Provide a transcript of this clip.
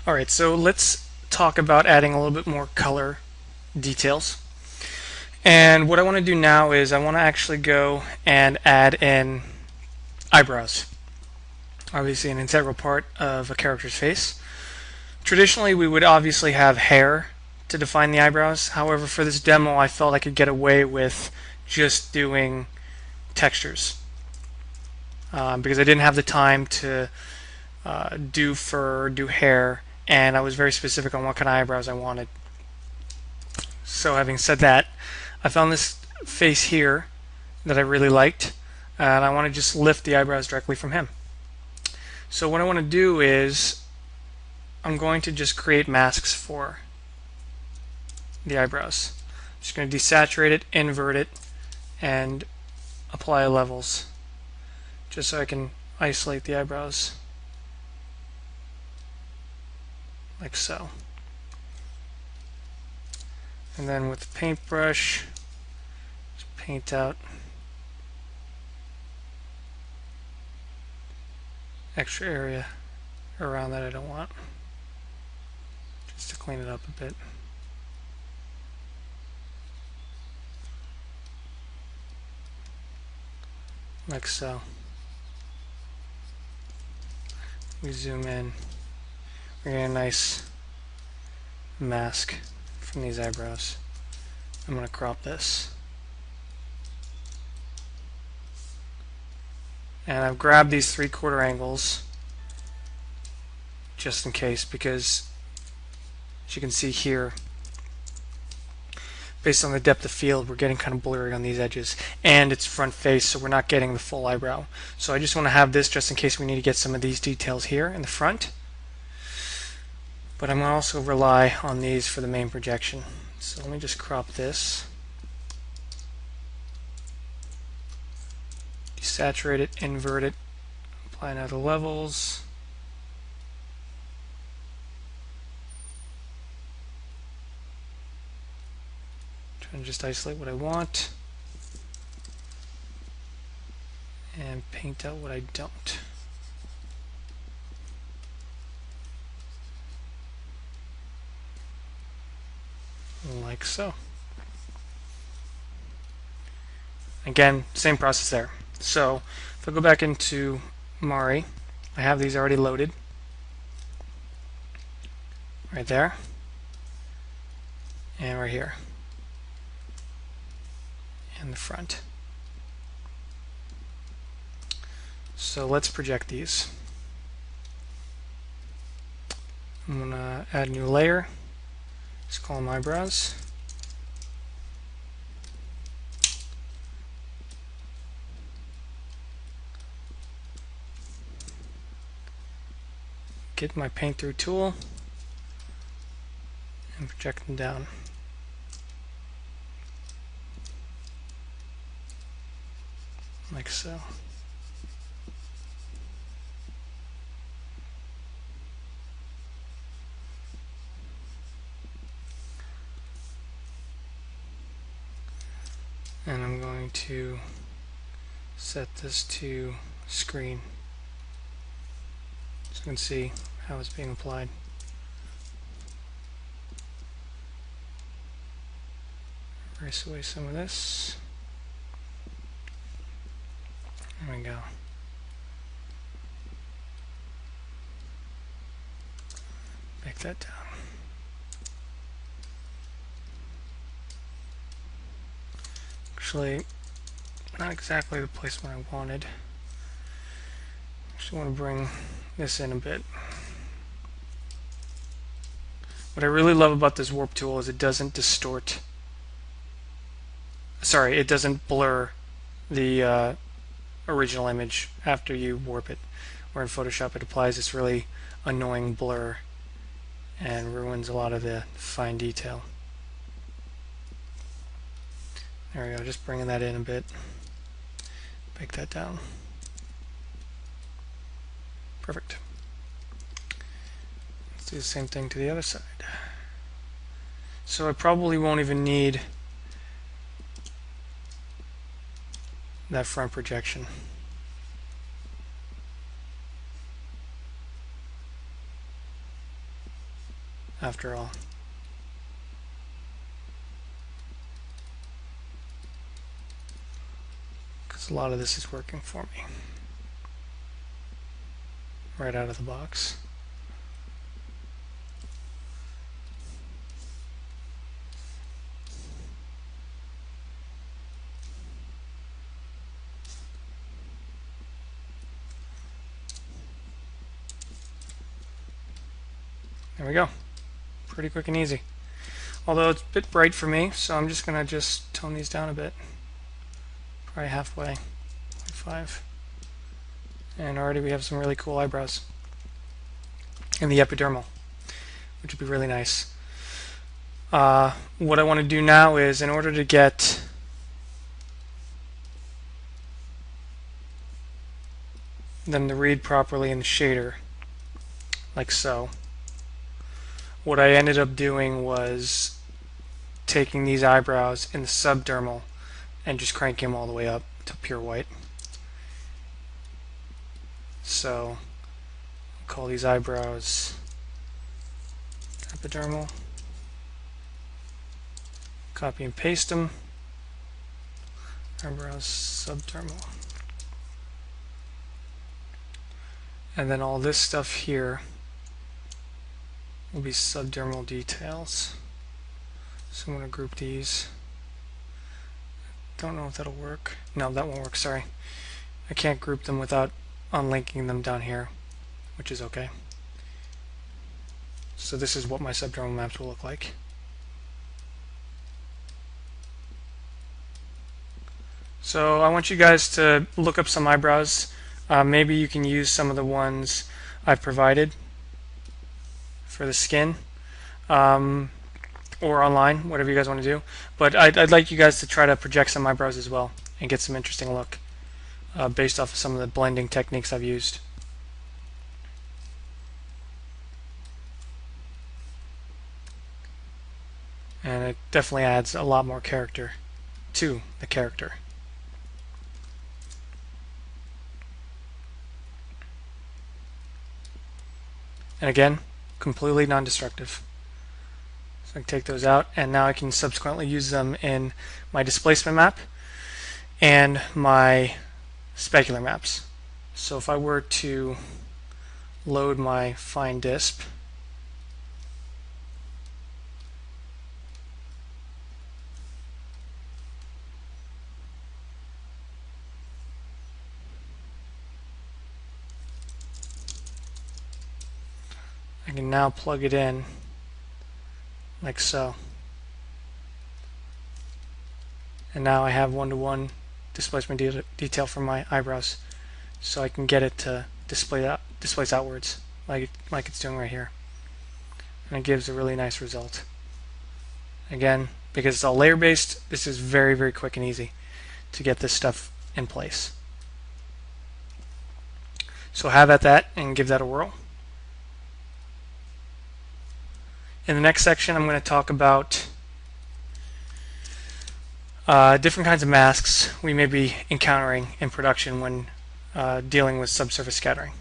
Alright, so let's talk about adding a little bit more color details. And what I want to do now is I want to actually go and add in eyebrows. Obviously an integral part of a character's face. Traditionally we would obviously have hair to define the eyebrows. However, for this demo I felt I could get away with just doing textures. Because I didn't have the time to do fur, do hair, and I was very specific on what kind of eyebrows I wanted. So having said that, I found this face here that I really liked, and I want to just lift the eyebrows directly from him. So what I want to do is I'm going to just create masks for the eyebrows. I'm just going to desaturate it, invert it, and apply levels just so I can isolate the eyebrows like so. And then with the paintbrush, just paint out extra area around that I don't want, just to clean it up a bit. Like so. We zoom in, we get a nice mask from these eyebrows. I'm going to crop this. And I've grabbed these 3/4 angles just in case, because as you can see here, based on the depth of field, we're getting kind of blurry on these edges, and it's front face, so we're not getting the full eyebrow. So I just want to have this just in case we need to get some of these details here in the front. But I'm going to also rely on these for the main projection. So let me just crop this, desaturate it, invert it, apply another levels. Try and just isolate what I want and paint out what I don't. Like so. Again, same process there. So if I go back into Mari, I have these already loaded right there and right here in the front. So let's project these. I'm going to add a new layer. Just call them eyebrows. Get my paint through tool and project them down. Like so. And I'm going to set this to screen so you can see how it's being applied. Erase away some of this. There we go. Make that down. Actually, not exactly the placement I wanted. Actually want to bring this in a bit. What I really love about this warp tool is it doesn't distort. Sorry, it doesn't blur the original image after you warp it. Where in Photoshop it applies this really annoying blur and ruins a lot of the fine detail. There we go, just bringing that in a bit. Bake that down. Perfect. Let's do the same thing to the other side. So I probably won't even need that front projection. after all. Because a lot of this is working for me right out of the box. There we go. Pretty quick and easy. Although it's a bit bright for me, so I'm just going to tone these down a bit. Probably halfway, 0.5. And already we have some really cool eyebrows in the epidermal, which would be really nice. What I want to do now is, in order to get them to read properly in the shader, like so, what I ended up doing was taking these eyebrows in the subdermal and just cranking them all the way up to pure white. So I'll call these eyebrows epidermal, copy and paste them, eyebrows subdermal. And then all this stuff here will be subdermal details. So I'm going to group these. Don't know if that'll work. No, that won't work, sorry. I can't group them without unlinking them down here, which is okay. So this is what my subdermal maps will look like. So I want you guys to look up some eyebrows. Maybe you can use some of the ones I've provided for the skin, or online, whatever you guys want to do. But I'd like you guys to try to project some eyebrows as well and get some interesting look based off of some of the blending techniques I've used. And it definitely adds a lot more character to the character. And again, completely non-destructive. So I can take those out, and now I can subsequently use them in my displacement map and my specular maps. So if I were to load my FineDisp, I can now plug it in like so. And now I have one-to-one displacement detail for my eyebrows, so I can get it to displace outwards like it's doing right here. And it gives a really nice result. Again, because it's all layer based, this is very, very quick and easy to get this stuff in place. So have at that and give that a whirl. In the next section, I'm going to talk about different kinds of masks we may be encountering in production when dealing with subsurface scattering.